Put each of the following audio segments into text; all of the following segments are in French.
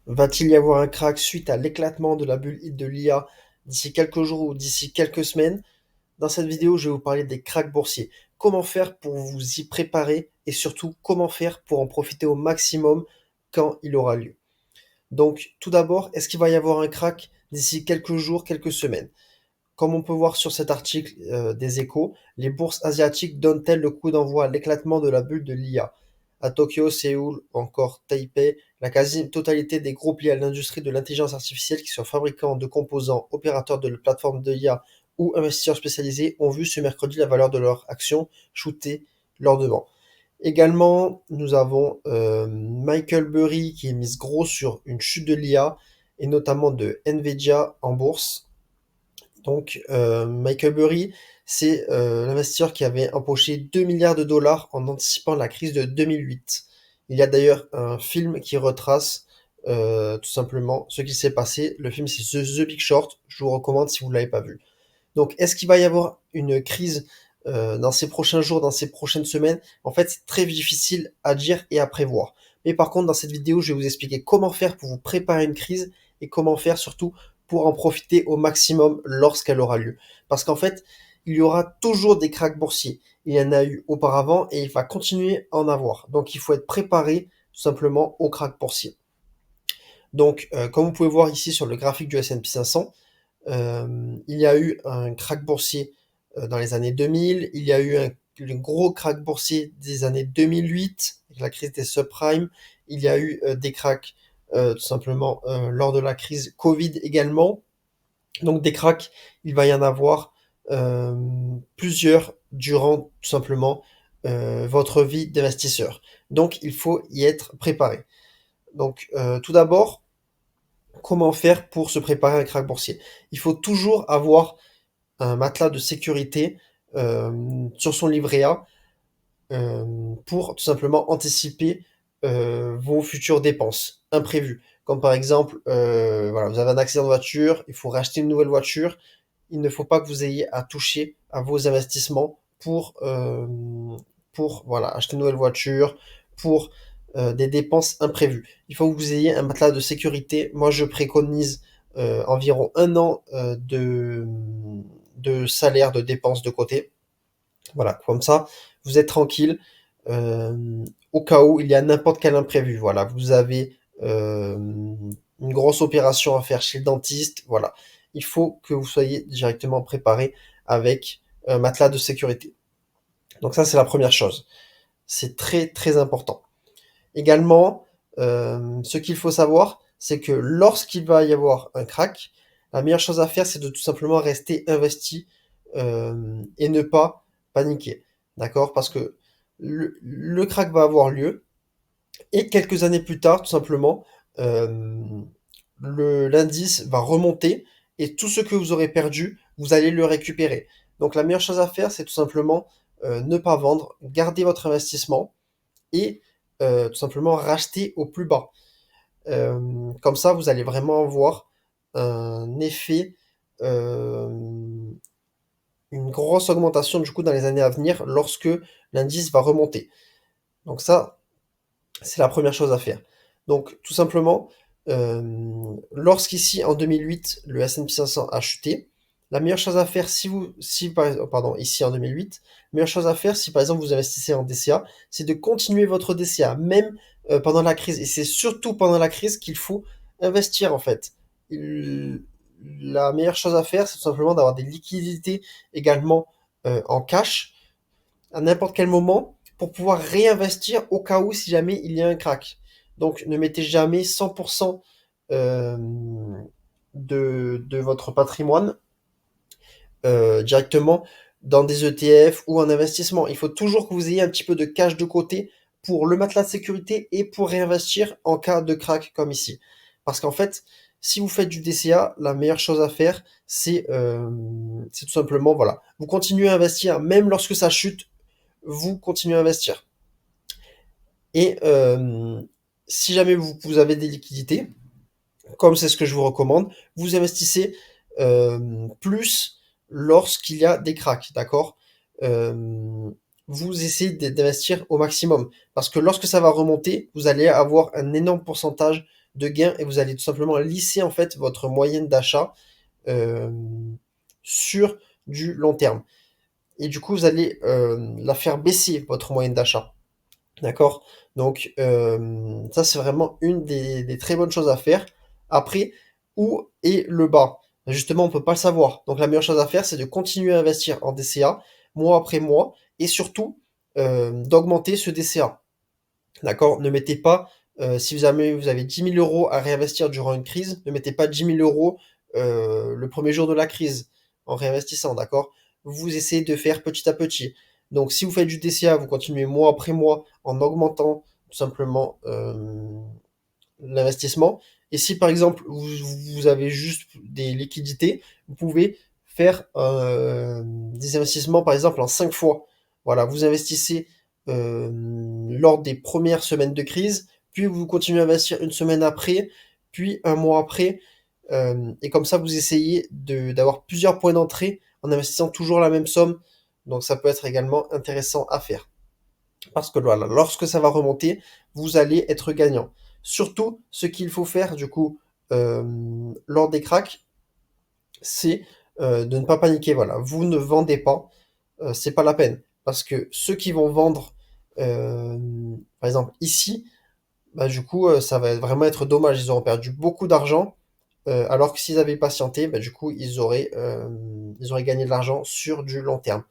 Va-t-il y avoir un crack suite à l'éclatement de la bulle de l'IA d'ici quelques jours ou d'ici quelques semaines? Dans cette vidéo, je vais vous parler des cracks boursiers. Comment faire pour vous y préparer et surtout comment faire pour en profiter au maximum quand il aura lieu. Donc, tout d'abord, est-ce qu'il va y avoir un crack d'ici quelques jours, quelques semaines? Comme on peut voir sur cet article des Échos, les bourses asiatiques donnent-elles le coup d'envoi à l'éclatement de la bulle de l'IA? À Tokyo, Séoul, encore Taipei, la quasi-totalité des groupes liés à l'industrie de l'intelligence artificielle qui sont fabricants de composants, opérateurs de plateformes de l'IA ou investisseurs spécialisés ont vu ce mercredi la valeur de leurs actions shooter lors devant. Également, nous avons Michael Burry qui est mise gros sur une chute de l'IA et notamment de Nvidia en bourse. Donc, Michael Burry, c'est l'investisseur qui avait empoché 2 milliards de dollars en anticipant la crise de 2008. Il y a d'ailleurs un film qui retrace tout simplement ce qui s'est passé. Le film, c'est The Big Short. Je vous recommande si vous ne l'avez pas vu. Donc, est-ce qu'il va y avoir une crise dans ces prochains jours, dans ces prochaines semaines? En fait, c'est très difficile à dire et à prévoir. Mais par contre, dans cette vidéo, je vais vous expliquer comment faire pour vous préparer à une crise et comment faire surtout pour en profiter au maximum lorsqu'elle aura lieu. Parce qu'en fait, il y aura toujours des cracks boursiers. Il y en a eu auparavant et il va continuer à en avoir. Donc, il faut être préparé tout simplement aux cracks boursiers. Donc, comme vous pouvez voir ici sur le graphique du S&P 500, il y a eu un krach boursier dans les années 2000, il y a eu un gros krach boursier des années 2008, avec la crise des subprimes, il y a eu des cracks tout simplement lors de la crise Covid également. Donc des cracks, il va y en avoir plusieurs durant tout simplement votre vie d'investisseur. Donc il faut y être préparé. Donc tout d'abord, comment faire pour se préparer à un krach boursier? Il faut toujours avoir un matelas de sécurité sur son livret A pour tout simplement anticiper vos futures dépenses imprévues. Comme par exemple, voilà, vous avez un accident de voiture, il faut racheter une nouvelle voiture. Il ne faut pas que vous ayez à toucher à vos investissements pour voilà, acheter une nouvelle voiture, pour des dépenses imprévues. Il faut que vous ayez un matelas de sécurité. Moi, je préconise environ un an de salaire, de dépenses de côté. Voilà, comme ça, vous êtes tranquille au cas où il y a n'importe quel imprévu. Voilà, vous avez une grosse opération à faire chez le dentiste. Voilà, il faut que vous soyez directement préparé avec un matelas de sécurité. Donc ça, c'est la première chose. C'est très très important. Également, ce qu'il faut savoir, c'est que lorsqu'il va y avoir un crack, la meilleure chose à faire, c'est de tout simplement rester investi et ne pas paniquer. D'accord? Parce que le crack va avoir lieu et quelques années plus tard, tout simplement, euh, l'indice va remonter et tout ce que vous aurez perdu, vous allez le récupérer. Donc la meilleure chose à faire, c'est tout simplement ne pas vendre, garder votre investissement et tout simplement racheter au plus bas. Comme ça, vous allez vraiment avoir un effet, euh, une grosse augmentation du coup dans les années à venir lorsque l'indice va remonter. Donc ça, c'est la première chose à faire. Donc tout simplement, lorsqu'ici en 2008, le S&P 500 a chuté, la meilleure chose à faire pardon, ici en 2008, la meilleure chose à faire si par exemple vous investissez en DCA, c'est de continuer votre DCA, même pendant la crise. Et c'est surtout pendant la crise qu'il faut investir en fait. Il- La meilleure chose à faire, c'est tout simplement d'avoir des liquidités également en cash à n'importe quel moment pour pouvoir réinvestir au cas où si jamais il y a un crack. Donc ne mettez jamais 100% euh, de votre patrimoine directement dans des ETF ou en investissement. Il faut toujours que vous ayez un petit peu de cash de côté pour le matelas de sécurité et pour réinvestir en cas de crack comme ici. Parce qu'en fait, si vous faites du DCA, la meilleure chose à faire, c'est tout simplement, voilà, vous continuez à investir même lorsque ça chute, vous continuez à investir. Et si jamais vous avez des liquidités, comme c'est ce que je vous recommande, vous investissez plus lorsqu'il y a des cracks, d'accord? Vous essayez d'investir au maximum, parce que lorsque ça va remonter, vous allez avoir un énorme pourcentage de gain et vous allez tout simplement lisser en fait votre moyenne d'achat euh, sur du long terme. Et du coup, vous allez la faire baisser, votre moyenne d'achat. D'accord? Donc, ça, c'est vraiment une des très bonnes choses à faire. Après, où est le bas? Justement, on peut pas le savoir. Donc, la meilleure chose à faire, c'est de continuer à investir en DCA, mois après mois, et surtout, d'augmenter ce DCA. D'accord? Ne mettez pas, si vous avez 10 000 euros à réinvestir durant une crise, ne mettez pas 10 000 euros le premier jour de la crise en réinvestissant, d'accord? Vous essayez de faire petit à petit. Donc, si vous faites du DCA, vous continuez mois après mois en augmentant tout simplement l'investissement. Et si par exemple vous avez juste des liquidités, vous pouvez faire des investissements par exemple en 5 fois. Voilà, vous investissez lors des premières semaines de crise, puis vous continuez à investir une semaine après, puis un mois après, et comme ça vous essayez d'avoir plusieurs points d'entrée en investissant toujours la même somme. Donc ça peut être également intéressant à faire. Parce que voilà, lorsque ça va remonter, vous allez être gagnant. Surtout, ce qu'il faut faire, du coup, lors des cracks, c'est de ne pas paniquer. Voilà, vous ne vendez pas, c'est pas la peine. Parce que ceux qui vont vendre, euh, par exemple ici, bah, du coup, ça va vraiment être dommage. Ils auront perdu beaucoup d'argent, alors que s'ils avaient patienté, bah, du coup, ils auraient gagné de l'argent sur du long terme.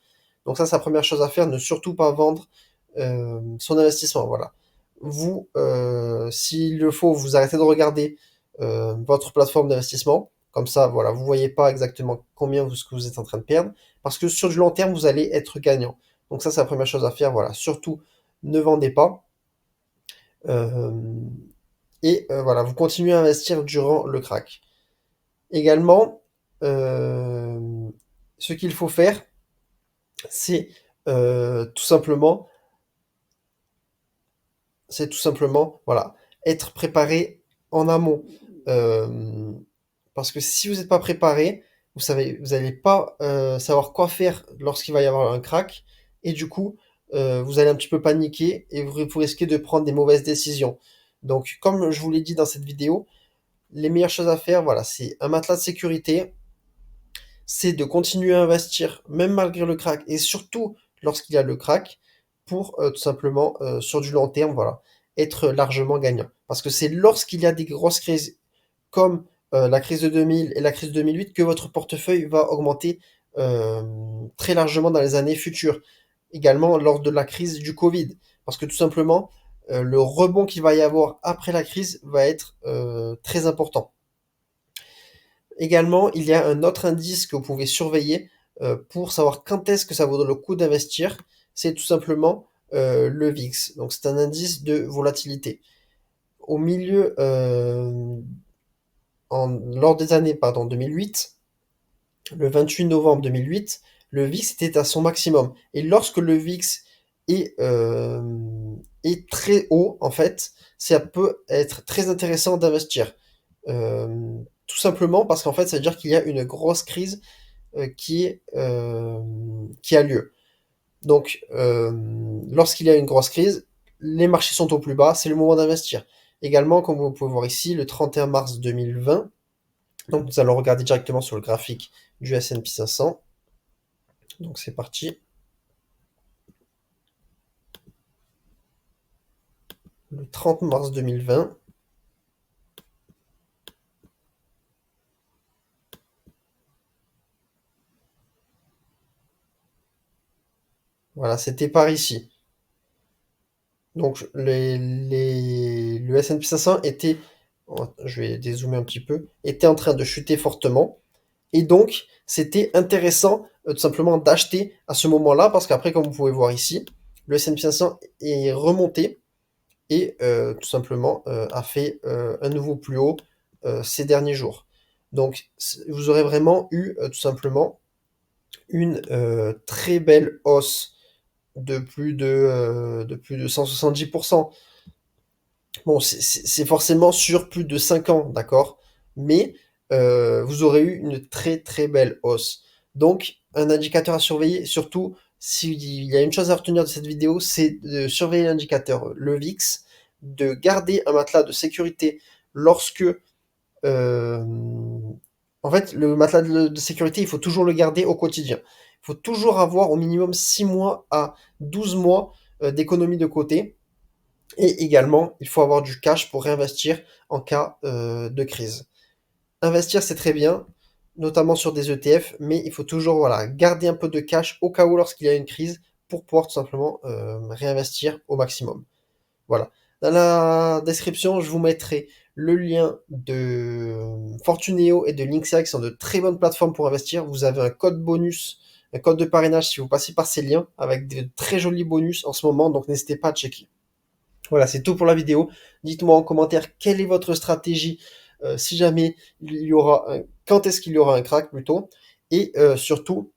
Donc ça, c'est la première chose à faire, ne surtout pas vendre son investissement. Voilà. Vous, s'il le faut, vous arrêtez de regarder votre plateforme d'investissement. Comme ça, voilà, vous voyez pas exactement combien ce que vous êtes en train de perdre, parce que sur du long terme, vous allez être gagnant. Donc ça, c'est la première chose à faire. Voilà. Surtout, ne vendez pas. Euh, voilà, vous continuez à investir durant le crack. Également, euh, ce qu'il faut faire, c'est tout simplement, voilà, être préparé en amont. Euh, Parce que si vous n'êtes pas préparé, vous n'allez pas savoir quoi faire lorsqu'il va y avoir un crack, et du coup, vous allez un petit peu paniquer et vous risquez de prendre des mauvaises décisions. Donc, comme je vous l'ai dit dans cette vidéo, les meilleures choses à faire, voilà, c'est un matelas de sécurité, c'est de continuer à investir même malgré le crack et surtout lorsqu'il y a le crack pour tout simplement sur du long terme, voilà, être largement gagnant. Parce que c'est lorsqu'il y a des grosses crises comme la crise de 2000 et la crise de 2008 que votre portefeuille va augmenter euh, très largement dans les années futures. Également lors de la crise du Covid. Parce que tout simplement, le rebond qu'il va y avoir après la crise va être très important. Également, il y a un autre indice que vous pouvez surveiller pour savoir quand est-ce que ça vaut le coup d'investir. C'est tout simplement le VIX. Donc c'est un indice de volatilité. Au milieu, lors des années 2008, le 28 novembre 2008, le VIX était à son maximum. Et lorsque le VIX est très haut, en fait, ça peut être très intéressant d'investir. Tout simplement parce qu'en fait, ça veut dire qu'il y a une grosse crise qui a lieu. Donc, lorsqu'il y a une grosse crise, les marchés sont au plus bas, c'est le moment d'investir. Également, comme vous pouvez voir ici, le 31 mars 2020, donc nous allons regarder directement sur le graphique du S&P 500. Donc c'est parti. Le 30 mars 2020. Voilà, c'était par ici. Donc le S&P 500 était, je vais dézoomer un petit peu, était en train de chuter fortement. Et donc, c'était intéressant tout simplement d'acheter à ce moment-là, parce qu'après, comme vous pouvez voir ici, le S&P 500 est remonté et tout simplement a fait un nouveau plus haut ces derniers jours. Donc, vous aurez vraiment eu tout simplement une très belle hausse de plus de 170%. Bon, c'est forcément sur plus de 5 ans, d'accord? Mais vous aurez eu une très très belle hausse. Donc, un indicateur à surveiller, surtout s'il y a une chose à retenir de cette vidéo, c'est de surveiller l'indicateur, le VIX, de garder un matelas de sécurité lorsque en fait, le matelas de sécurité, il faut toujours le garder au quotidien. Il faut toujours avoir au minimum 6 mois à 12 mois d'économie de côté. Et également, il faut avoir du cash pour réinvestir en cas de crise. Investir, c'est très bien, notamment sur des ETF, mais il faut toujours voilà, garder un peu de cash au cas où lorsqu'il y a une crise pour pouvoir tout simplement réinvestir au maximum. Voilà. Dans la description, je vous mettrai le lien de Fortuneo et de Linksea qui sont de très bonnes plateformes pour investir. Vous avez un code bonus, un code de parrainage si vous passez par ces liens avec de très jolis bonus en ce moment, donc n'hésitez pas à checker. Voilà, c'est tout pour la vidéo. Dites-moi en commentaire quelle est votre stratégie si jamais il y aura quand est-ce qu'il y aura un crack plutôt. Et surtout,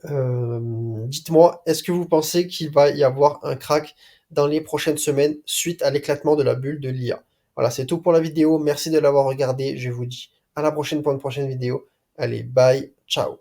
dites-moi, est-ce que vous pensez qu'il va y avoir un crack dans les prochaines semaines suite à l'éclatement de la bulle de l'IA? Voilà, c'est tout pour la vidéo. Merci de l'avoir regardé. Je vous dis à la prochaine pour une prochaine vidéo. Allez, bye, ciao.